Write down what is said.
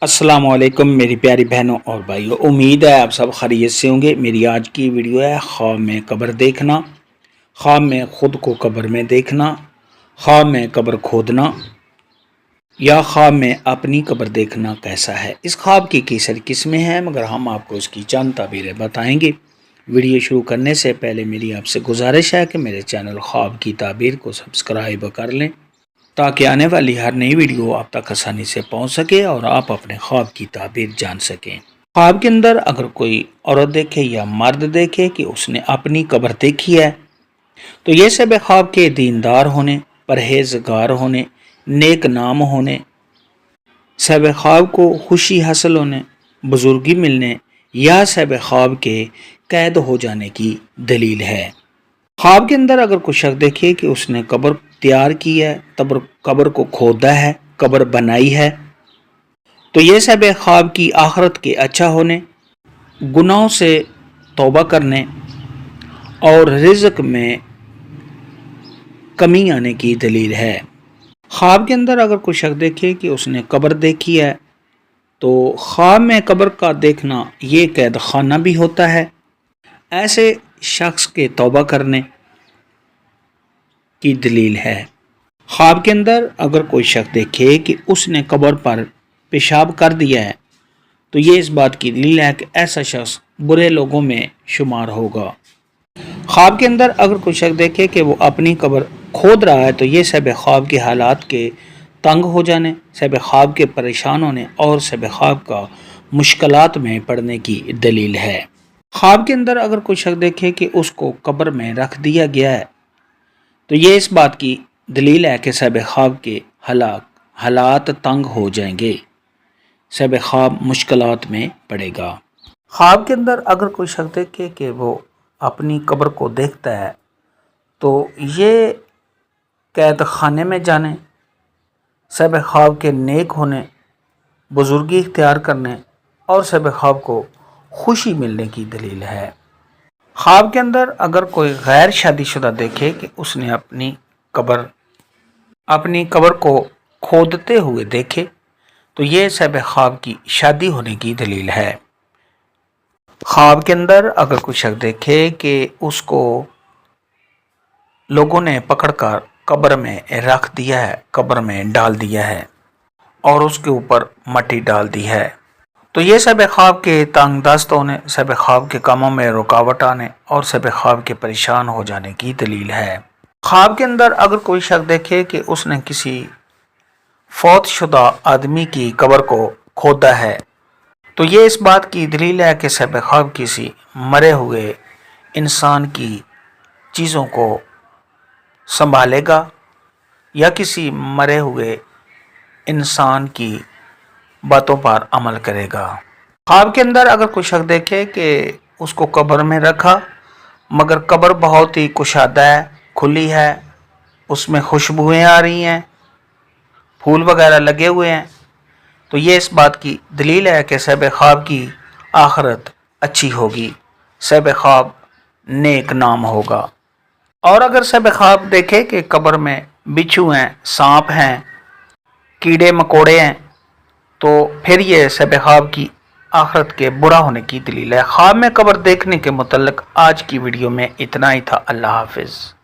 السلام علیکم میری پیاری بہنوں اور بھائیوں، امید ہے آپ سب خیریت سے ہوں گے۔ میری آج کی ویڈیو ہے خواب میں قبر دیکھنا، خواب میں خود کو قبر میں دیکھنا، خواب میں قبر کھودنا یا خواب میں اپنی قبر دیکھنا کیسا ہے۔ اس خواب کی کئی ساری قسمیں ہیں مگر ہم آپ کو اس کی چند تعبیریں بتائیں گے۔ ویڈیو شروع کرنے سے پہلے میری آپ سے گزارش ہے کہ میرے چینل خواب کی تعبیر کو سبسکرائب کر لیں تاکہ آنے والی ہر نئی ویڈیو آپ تک آسانی سے پہنچ سکے اور آپ اپنے خواب کی تعبیر جان سکیں۔ خواب کے اندر اگر کوئی عورت دیکھے یا مرد دیکھے کہ اس نے اپنی قبر دیکھی ہے تو یہ سب خواب کے دیندار ہونے، پرہیزگار ہونے، نیک نام ہونے، سب خواب کو خوشی حاصل ہونے، بزرگی ملنے یا سب خواب کے قید ہو جانے کی دلیل ہے۔ خواب کے اندر اگر کوئی شخص دیکھے کہ اس نے قبر تیار کی ہے، قبر کو کھودا ہے، قبر بنائی ہے، تو یہ سب خواب کی آخرت کے اچھا ہونے، گناہوں سے توبہ کرنے اور رزق میں کمی آنے کی دلیل ہے۔ خواب کے اندر اگر کوئی شخص دیکھے کہ اس نے قبر دیکھی ہے تو خواب میں قبر کا دیکھنا یہ قید خانہ بھی ہوتا ہے۔ ایسے شخص کے توبہ کرنے کی دلیل ہے۔ خواب کے اندر اگر کوئی شخص دیکھے کہ اس نے قبر پر پیشاب کر دیا ہے تو یہ اس بات کی دلیل ہے کہ ایسا شخص برے لوگوں میں شمار ہوگا۔ خواب کے اندر اگر کوئی شخص دیکھے کہ وہ اپنی قبر کھود رہا ہے تو یہ سب خواب کے حالات کے تنگ ہو جانے، سب خواب کے پریشان ہونے اور سب خواب کا مشکلات میں پڑنے کی دلیل ہے۔ خواب کے اندر اگر کوئی شخص دیکھے کہ اس کو قبر میں رکھ دیا گیا ہے تو یہ اس بات کی دلیل ہے کہ سب خواب کے حالات تنگ ہو جائیں گے، سب خواب مشکلات میں پڑے گا۔ خواب کے اندر اگر کوئی شخص دیکھے کہ وہ اپنی قبر کو دیکھتا ہے تو یہ قید خانے میں جانے، سب خواب کے نیک ہونے، بزرگی اختیار کرنے اور سب خواب کو خوشی ملنے کی دلیل ہے۔ خواب کے اندر اگر کوئی غیر شادی شدہ دیکھے کہ اس نے اپنی قبر کو کھودتے ہوئے دیکھے تو یہ سب خواب کی شادی ہونے کی دلیل ہے۔ خواب کے اندر اگر کوئی شخص دیکھے کہ اس کو لوگوں نے پکڑ کر قبر میں رکھ دیا ہے، قبر میں ڈال دیا ہے اور اس کے اوپر مٹی ڈال دی ہے تو یہ سب خواب کے تنگ دست ہونے، سب خواب کے کاموں میں رکاوٹ آنے اور سب خواب کے پریشان ہو جانے کی دلیل ہے۔ خواب کے اندر اگر کوئی شخص دیکھے کہ اس نے کسی فوت شدہ آدمی کی قبر کو کھودا ہے تو یہ اس بات کی دلیل ہے کہ سب خواب کسی مرے ہوئے انسان کی چیزوں کو سنبھالے گا یا کسی مرے ہوئے انسان کی باتوں پر عمل کرے گا۔ خواب کے اندر اگر کوئی شخص دیکھے کہ اس کو قبر میں رکھا مگر قبر بہت ہی کشادہ ہے، کھلی ہے، اس میں خوشبوئیں آ رہی ہیں، پھول وغیرہ لگے ہوئے ہیں تو یہ اس بات کی دلیل ہے کہ سب خواب کی آخرت اچھی ہوگی، سب خواب نیک نام ہوگا۔ اور اگر سب خواب دیکھے کہ قبر میں بچھو ہیں، سانپ ہیں، کیڑے مکوڑے ہیں تو پھر یہ سب خواب کی آخرت کے برا ہونے کی دلیل ہے۔ خواب میں قبر دیکھنے کے متعلق آج کی ویڈیو میں اتنا ہی تھا۔ اللہ حافظ۔